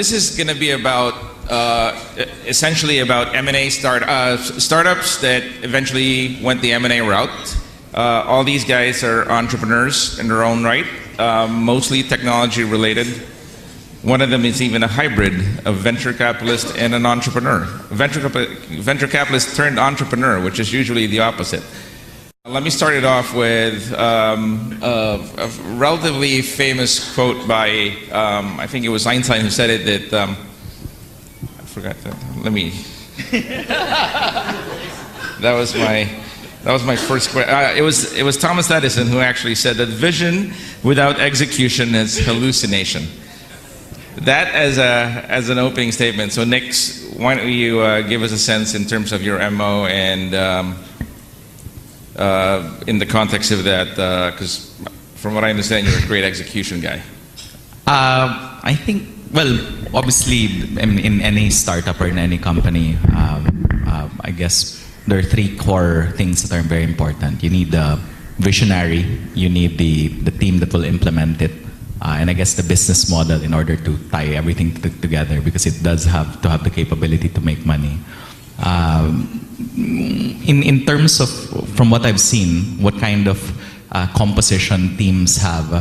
This is going to be about essentially about M&A startups that eventually went the M&A route. All these guys are entrepreneurs in their own right, mostly technology related. One of them is even a hybrid of venture capitalist and an entrepreneur. Venture capitalist turned entrepreneur, which is usually the opposite. Let me start it off with a relatively famous quote by, I think it was Einstein who said it, that, I forgot that, let me, that was my first question. It was Thomas Edison who actually said that vision without execution is hallucination. That as an opening statement. So Nick, why don't you give us a sense in terms of your MO and in the context of that, because from what I understand, you're a great execution guy. I think, well, obviously, in any startup or in any company, I guess there are three core things that are very important. You need the visionary, you need the team that will implement it, and I guess the business model in order to tie everything together, because it does have to have the capability to make money. In terms of, from what I've seen, what kind of composition teams have,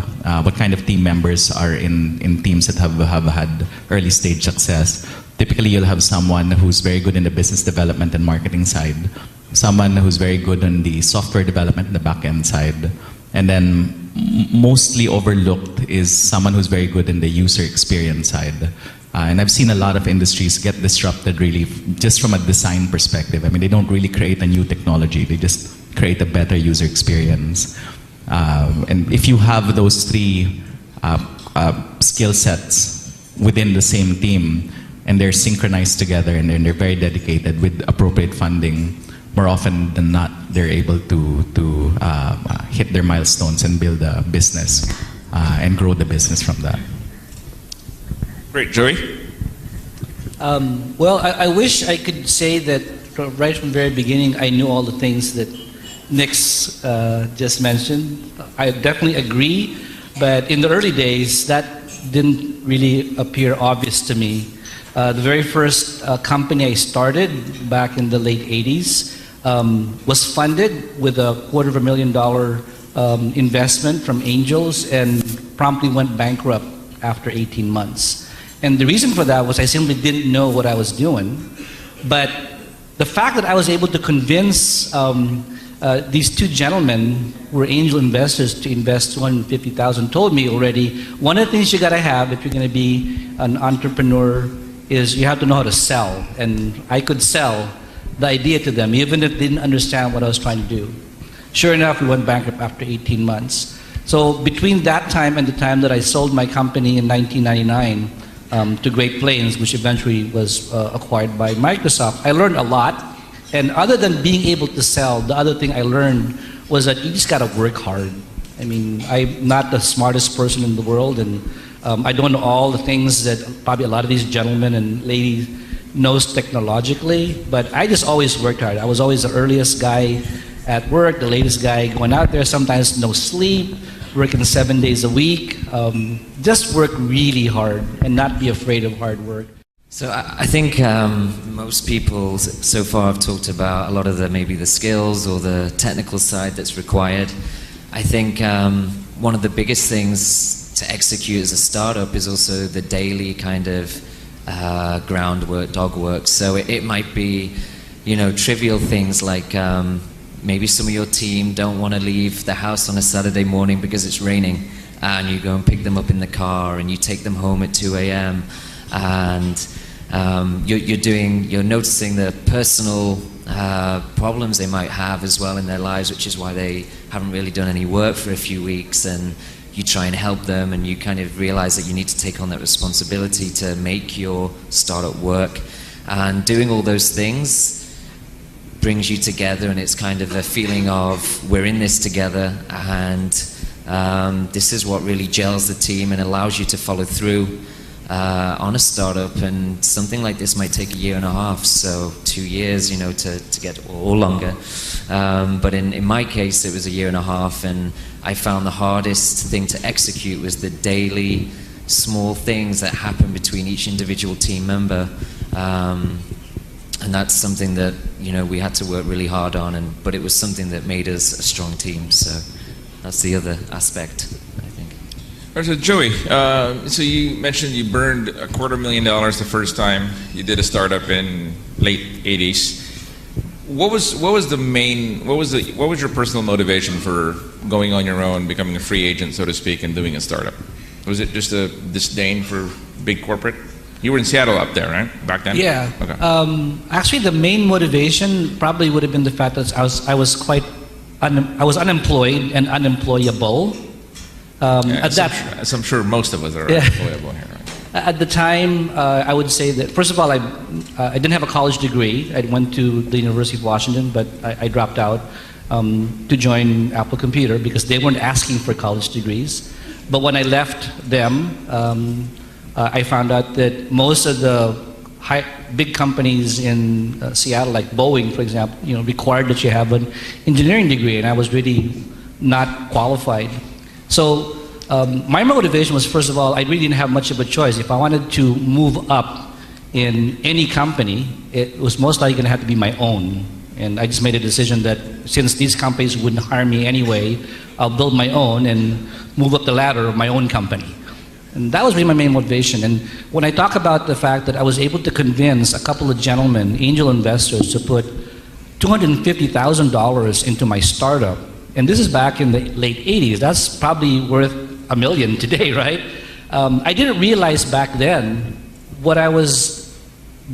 what kind of team members are in teams that have had early stage success. Typically, you'll have someone who's very good in the business development and marketing side, someone who's very good on the software development and the back-end side, and then mostly overlooked is someone who's very good in the user experience side. And I've seen a lot of industries get disrupted really just from a design perspective. I mean, they don't really create a new technology, they just create a better user experience. And if you have those three skill sets within the same team, and they're synchronized together and they're very dedicated with appropriate funding, more often than not, they're able to hit their milestones and build a business and grow the business from that. Great. Joey? Well, I wish I could say that right from the very beginning I knew all the things that Nick's just mentioned. I definitely agree, but in the early days that didn't really appear obvious to me. The very first company I started back in the late 80s was funded with a $250,000 investment from angels and promptly went bankrupt after 18 months. And the reason for that was I simply didn't know what I was doing. But the fact that I was able to convince these two gentlemen who were angel investors to invest $250,000 told me already, one of the things you gotta have if you're gonna be an entrepreneur is you have to know how to sell. And I could sell the idea to them, even if they didn't understand what I was trying to do. Sure enough, we went bankrupt after 18 months. So between that time and the time that I sold my company in 1999, to Great Plains, which eventually was acquired by Microsoft, I learned a lot. And other than being able to sell, the other thing I learned was that you just gotta work hard. I mean, I'm not the smartest person in the world, and I don't know all the things that probably a lot of these gentlemen and ladies knows technologically, but I just always worked hard. I was always the earliest guy at work, the latest guy going out there, sometimes no sleep, working 7 days a week. Just work really hard and not be afraid of hard work. So I think most people so far have talked about a lot of maybe the skills or the technical side that's required. I think one of the biggest things to execute as a startup is also the daily kind of groundwork, dog work. So it might be, you know, trivial things like maybe some of your team don't want to leave the house on a Saturday morning because it's raining, and you go and pick them up in the car and you take them home at 2 a.m. and you're noticing the personal problems they might have as well in their lives, which is why they haven't really done any work for a few weeks, and you try and help them, and you kind of realize that you need to take on that responsibility to make your startup work. And doing all those things brings you together, and it's kind of a feeling of we're in this together, and this is what really gels the team and allows you to follow through on a startup. And something like this might take 1.5 years, so 2 years, you know, to get, or longer. But in my case, it was 1.5 years, and I found the hardest thing to execute was the daily small things that happen between each individual team member. And that's something that, we had to work really hard on, but it was something that made us a strong team. So that's the other aspect, I think. All right, so Joey, so you mentioned you burned $250,000 the first time you did a startup in late 80s. What was your personal motivation for going on your own, becoming a free agent, so to speak, and doing a startup? Was it just a disdain for big corporate? You were in Seattle up there, right? Back then? Yeah. Okay. Actually, the main motivation probably would have been the fact that I was unemployed and unemployable. As I'm sure most of us are employable here, right? At the time, I would say that, first of all, I didn't have a college degree. I went to the University of Washington, but I dropped out to join Apple Computer because they weren't asking for college degrees. But when I left them, I found out that most of the big companies in Seattle, like Boeing, for example, required that you have an engineering degree, and I was really not qualified. So my motivation was, first of all, I really didn't have much of a choice. If I wanted to move up in any company, it was most likely going to have to be my own. And I just made a decision that since these companies wouldn't hire me anyway, I'll build my own and move up the ladder of my own company. And that was really my main motivation. And when I talk about the fact that I was able to convince a couple of gentlemen, angel investors, to put $250,000 into my startup, and this is back in the late 80s, that's probably worth $1 million today, right? I didn't realize back then what I was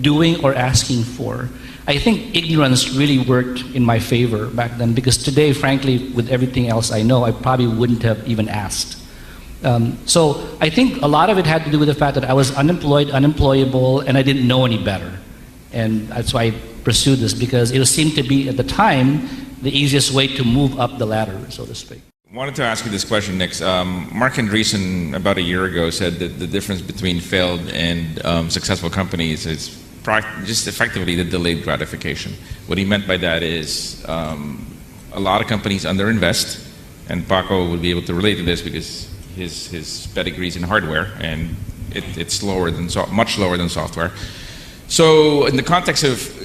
doing or asking for. I think ignorance really worked in my favor back then, because today, frankly, with everything else I know, I probably wouldn't have even asked. So I think a lot of it had to do with the fact that I was unemployed, unemployable, and I didn't know any better. And that's why I pursued this, because it seemed to be, at the time, the easiest way to move up the ladder, so to speak. I wanted to ask you this question next. Mark Andreessen, about a year ago, said that the difference between failed and successful companies is just effectively the delayed gratification. What he meant by that is a lot of companies underinvest, and PACO would be able to relate to this because his pedigree's in hardware, and it's slower than much slower than software. So in the context of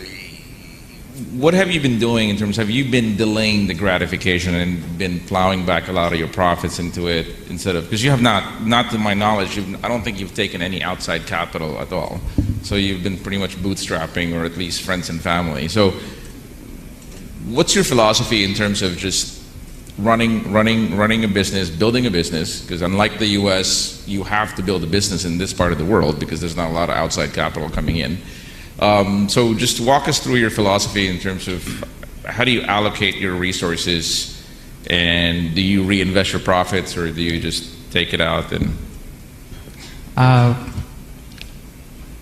what have you been doing in terms, have you been delaying the gratification and been plowing back a lot of your profits into it instead of, because you have not to my knowledge, I don't think you've taken any outside capital at all. So you've been pretty much bootstrapping, or at least friends and family. So what's your philosophy in terms of just running a business, building a business? Because unlike the US, you have to build a business in this part of the world because there's not a lot of outside capital coming in. So just walk us through your philosophy in terms of how do you allocate your resources, and do you reinvest your profits, or do you just take it out? And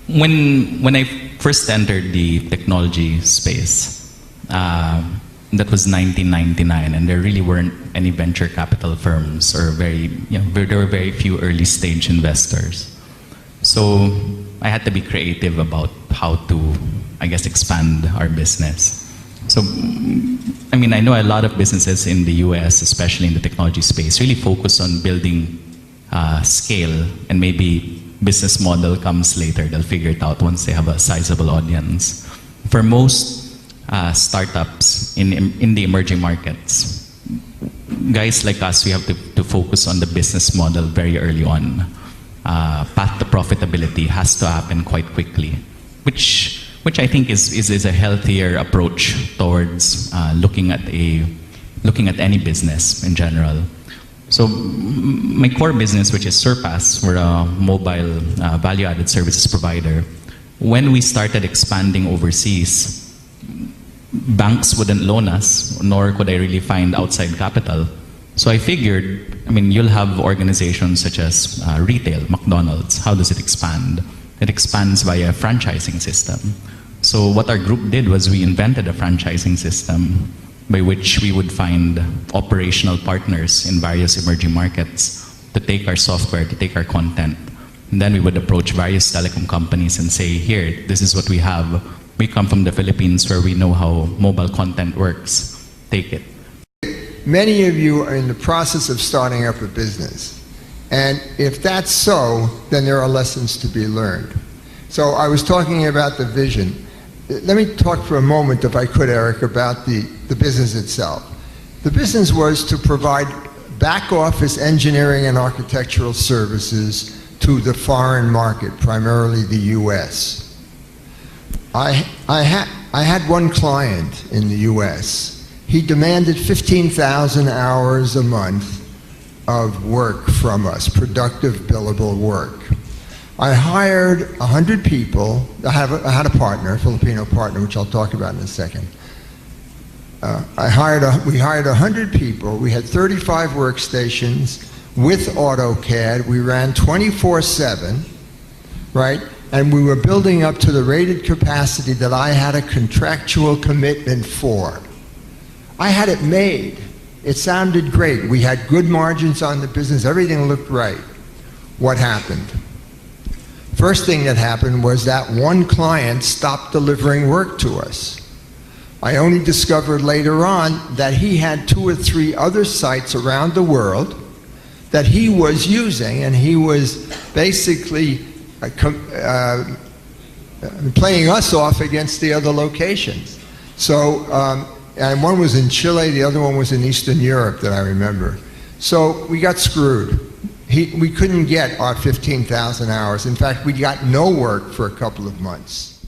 when I first entered the technology space, that was 1999, and there really weren't any venture capital firms, or there were very few early stage investors. So I had to be creative about how to, I guess, expand our business. So, I mean, I know a lot of businesses in the US, especially in the technology space, really focus on building scale, and maybe business model comes later. They'll figure it out once they have a sizable audience. For most startups in the emerging markets, guys like us, we have to focus on the business model very early on. Path to profitability has to happen quite quickly, which I think is a healthier approach towards looking at any business in general. So my core business, which is XURPAS, we're a mobile value-added services provider. When we started expanding overseas, banks wouldn't loan us, nor could I really find outside capital. So I figured, I mean, you'll have organizations such as retail, McDonald's. How does it expand? It expands via a franchising system. So what our group did was we invented a franchising system by which we would find operational partners in various emerging markets to take our software, to take our content. And then we would approach various telecom companies and say, here, this is what we have. We come from the Philippines, where we know how mobile content works. Take it. Many of you are in the process of starting up a business. And if that's so, then there are lessons to be learned. So I was talking about the vision. Let me talk for a moment, if I could, Eric, about the business itself. The business was to provide back office engineering and architectural services to the foreign market, primarily the U.S. I had one client in the U.S. He demanded 15,000 hours a month of work from us, productive billable work. I hired 100 people. I had a partner, a Filipino partner, which I'll talk about in a second. We hired 100 people. We had 35 workstations with AutoCAD. We ran 24/7, right? And we were building up to the rated capacity that I had a contractual commitment for. I had it made. It sounded great. We had good margins on the business. Everything looked right. What happened? First thing that happened was that one client stopped delivering work to us. I only discovered later on that he had 2 or 3 other sites around the world that he was using, and he was basically playing us off against the other locations. So, and one was in Chile, the other one was in Eastern Europe that I remember. So we got screwed. We couldn't get our 15,000 hours. In fact, we got no work for a couple of months.